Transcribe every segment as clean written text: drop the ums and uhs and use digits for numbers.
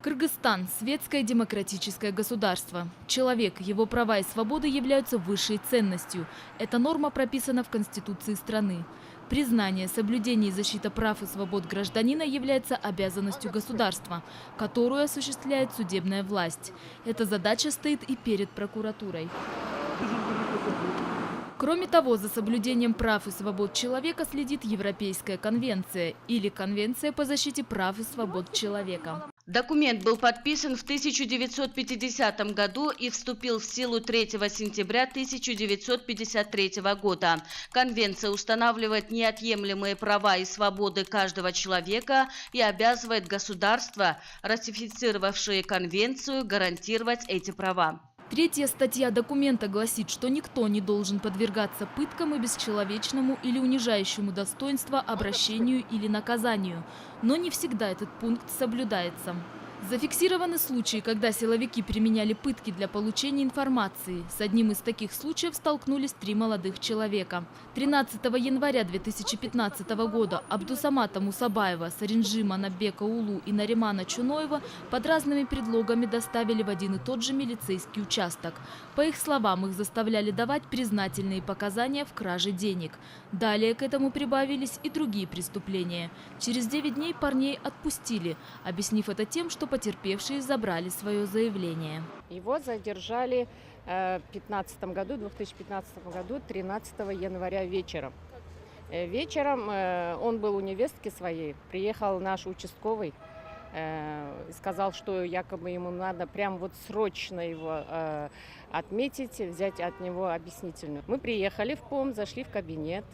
Кыргызстан – светское демократическое государство. Человек, его права и свободы являются высшей ценностью. Эта норма прописана в Конституции страны. Признание, соблюдение и защита прав и свобод гражданина является обязанностью государства, которую осуществляет судебная власть. Эта задача стоит и перед прокуратурой. Кроме того, за соблюдением прав и свобод человека следит Европейская конвенция или Конвенция по защите прав и свобод человека. Документ был подписан в 1950 году и вступил в силу 3 сентября 1953 года. Конвенция устанавливает неотъемлемые права и свободы каждого человека и обязывает государства, ратифицировавшие конвенцию, гарантировать эти права. Третья статья документа гласит, что никто не должен подвергаться пыткам и бесчеловечному или унижающему достоинство обращению или наказанию. Но не всегда этот пункт соблюдается. Зафиксированы случаи, когда силовики применяли пытки для получения информации. С одним из таких случаев столкнулись 3 молодых человека. 13 января 2015 года Абдусамата Мусабаева, Саринджима Набека Улу и Наримана Чуноева под разными предлогами доставили в один и тот же милицейский участок. По их словам, их заставляли давать признательные показания в краже денег. Далее к этому прибавились и другие преступления. Через 9 дней парней отпустили, объяснив это тем, что потерпевшие забрали свое заявление. Его задержали в 2015 году, 13 января вечером. Вечером он был у невестки своей, приехал наш участковый, сказал, что якобы ему надо прям вот срочно его отметить, взять от него объяснительную. Мы приехали в ПОМ, зашли в кабинет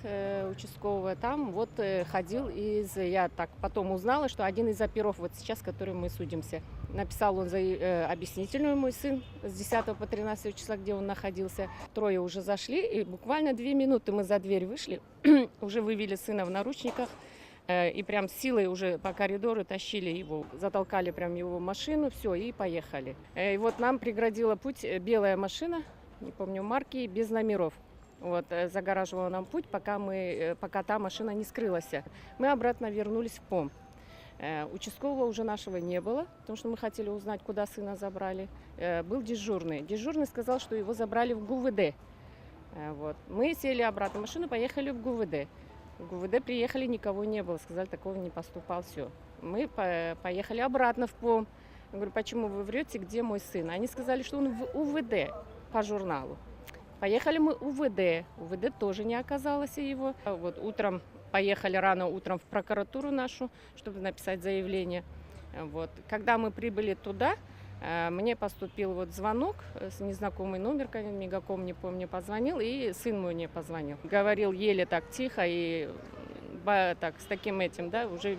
участкового, там вот ходил я так потом узнала, что один из оперов, вот сейчас, с которым мы судимся, написал он объяснительную, мой сын, с 10 по 13 числа, где он находился. 3 уже зашли, и буквально 2 минуты мы за дверь вышли, уже вывели сына в наручниках. И прям силой уже по коридору тащили его, затолкали прям его в машину, все, и поехали. И вот нам преградила путь белая машина, не помню марки, без номеров. Вот, загораживала нам путь, пока та машина не скрылась. Мы обратно вернулись в ПОМ. Участкового уже нашего не было, потому что мы хотели узнать, куда сына забрали. Был дежурный. Дежурный сказал, что его забрали в ГУВД. Вот. Мы сели обратно в машину, поехали в ГУВД. В ГУВД приехали, никого не было. Сказали, такого не поступал, все. Мы поехали обратно в ПОМ. Я говорю, почему вы врете, где мой сын? Они сказали, что он в УВД по журналу. Поехали мы в УВД. УВД тоже не оказалось его. Вот утром поехали рано утром в прокуратуру нашу, чтобы написать заявление. Вот. Когда мы прибыли туда, мне поступил вот звонок с незнакомый номер, Мегаком, не помню, позвонил, и сын мой мне позвонил. Говорил еле так тихо и так с таким этим, да, уже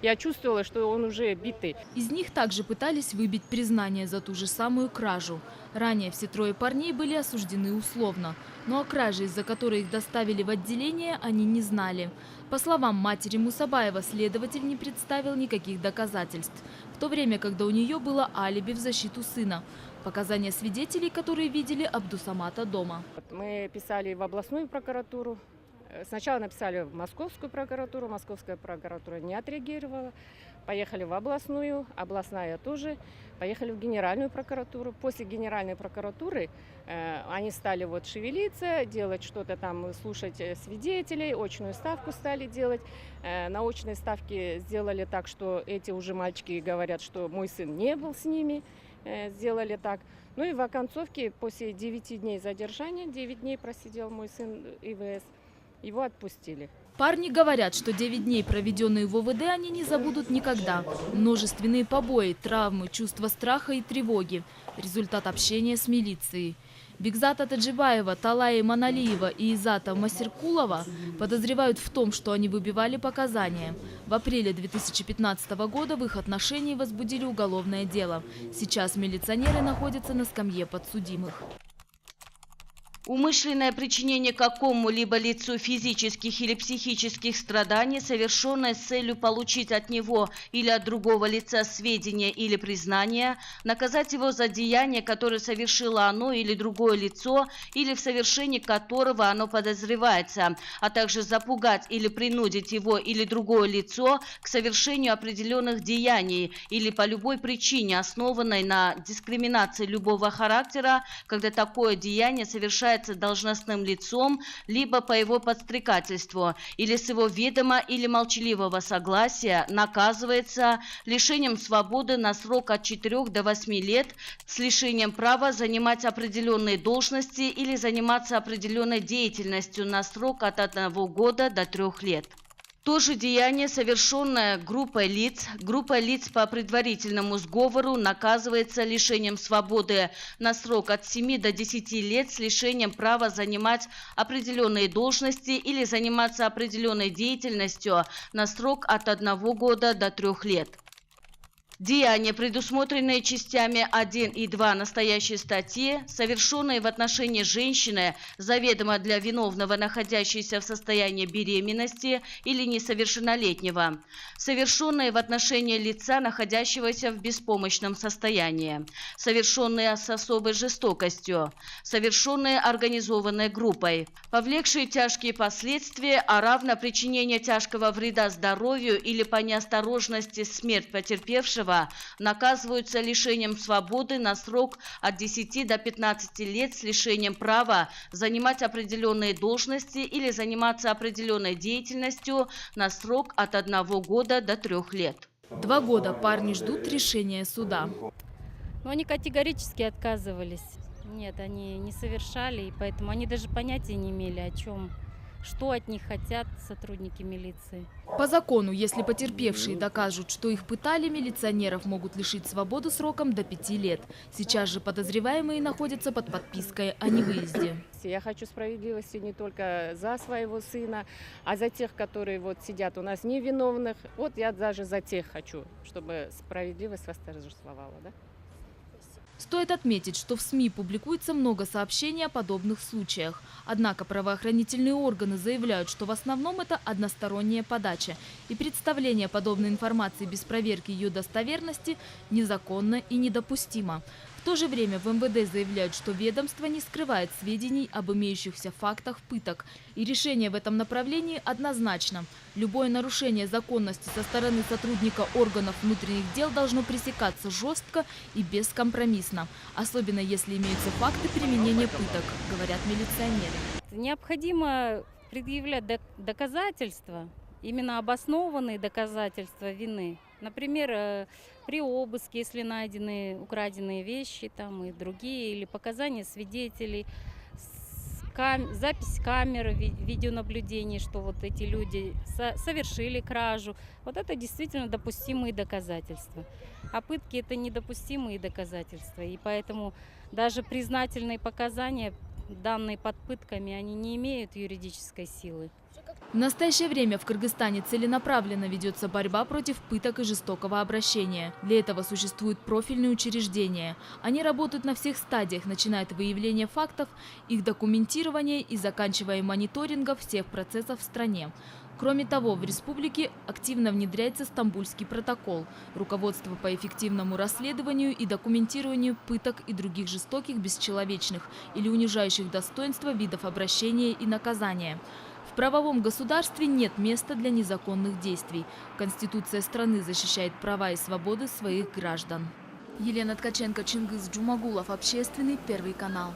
я чувствовала, что он уже битый. Из них также пытались выбить признание за ту же самую кражу. Ранее все 3 парней были осуждены условно. Но о краже, из-за которой их доставили в отделение, они не знали. По словам матери Мусабаева, следователь не представил никаких доказательств. В то время, когда у нее было алиби в защиту сына. Показания свидетелей, которые видели Абдусамата дома. Мы писали в областную прокуратуру. Сначала написали в московскую прокуратуру, московская прокуратура не отреагировала. Поехали в областную, областная тоже. Поехали в генеральную прокуратуру. После генеральной прокуратуры они стали вот шевелиться, делать что-то там, слушать свидетелей, очную ставку стали делать. На очной ставке сделали так, что эти уже мальчики говорят, что мой сын не был с ними. Сделали так. Ну и в оконцовке, после 9 дней задержания, 9 дней просидел мой сын ИВС, его отпустили. Парни говорят, что 9 дней, проведенные в ОВД, они не забудут никогда. Множественные побои, травмы, чувство страха и тревоги. Результат общения с милицией. Бигзата Таджибаева, Талая Маналиева и Изата Масиркулова подозревают в том, что они выбивали показания. В апреле 2015 года в их отношении возбудили уголовное дело. Сейчас милиционеры находятся на скамье подсудимых. Умышленное причинение какому-либо лицу физических или психических страданий, совершенное с целью получить от него или от другого лица сведения или признания, наказать его за деяние, которое совершило оно или другое лицо, или в совершении которого оно подозревается, а также запугать или принудить его или другое лицо к совершению определенных деяний или по любой причине, основанной на дискриминации любого характера, когда такое деяние совершается должностным лицом, либо по его подстрекательству, или с его ведома или молчаливого согласия, наказывается лишением свободы на срок от 4 до 8 лет с лишением права занимать определенные должности или заниматься определенной деятельностью на срок от 1 года до 3 лет. То же деяние, совершенное группой лиц по предварительному сговору, наказывается лишением свободы на срок от 7 до 10 лет с лишением права занимать определенные должности или заниматься определенной деятельностью на срок от 1 года до 3 лет. Деяния, предусмотренные частями 1 и 2 настоящей статьи, совершенные в отношении женщины, заведомо для виновного, находящейся в состоянии беременности или несовершеннолетнего, совершенные в отношении лица, находящегося в беспомощном состоянии, совершенные с особой жестокостью, совершенные организованной группой, повлекшие тяжкие последствия, а равно причинение тяжкого вреда здоровью или по неосторожности смерть потерпевшего, наказываются лишением свободы на срок от 10 до 15 лет с лишением права занимать определенные должности или заниматься определенной деятельностью на срок от 1 года до 3 лет. 2 года парни ждут решения суда. Но они категорически отказывались. Нет, они не совершали, и поэтому они даже понятия не имели, о чем, что от них хотят сотрудники милиции. По закону, если потерпевшие докажут, что их пытали, милиционеров могут лишить свободы сроком до 5 лет. Сейчас же подозреваемые находятся под подпиской о невыезде. Я хочу справедливости не только за своего сына, а за тех, которые вот сидят у нас невиновных. Вот я даже за тех хочу, чтобы справедливость восторжествовала, да? Стоит отметить, что в СМИ публикуется много сообщений о подобных случаях. Однако правоохранительные органы заявляют, что в основном это односторонняя подача. И представление подобной информации без проверки ее достоверности незаконно и недопустимо. В то же время в МВД заявляют, что ведомство не скрывает сведений об имеющихся фактах пыток. И решение в этом направлении однозначно. Любое нарушение законности со стороны сотрудника органов внутренних дел должно пресекаться жестко и бескомпромиссно. Особенно если имеются факты применения пыток, говорят милиционеры. Необходимо предъявлять доказательства, именно обоснованные доказательства вины. Например, при обыске, если найдены украденные вещи там, и другие, или показания свидетелей, запись камеры, видеонаблюдения, что вот эти люди совершили кражу. Вот это действительно допустимые доказательства. А пытки – это недопустимые доказательства. И поэтому даже признательные показания, данные под пытками, они не имеют юридической силы. В настоящее время в Кыргызстане целенаправленно ведется борьба против пыток и жестокого обращения. Для этого существуют профильные учреждения. Они работают на всех стадиях, начиная от выявления фактов, их документирования и заканчивая мониторингом всех процессов в стране. Кроме того, в республике активно внедряется Стамбульский протокол – руководство по эффективному расследованию и документированию пыток и других жестоких, бесчеловечных или унижающих достоинства видов обращения и наказания. В правовом государстве нет места для незаконных действий. Конституция страны защищает права и свободы своих граждан. Елена Ткаченко, Чингиз Джумагулов, Общественный, Первый канал.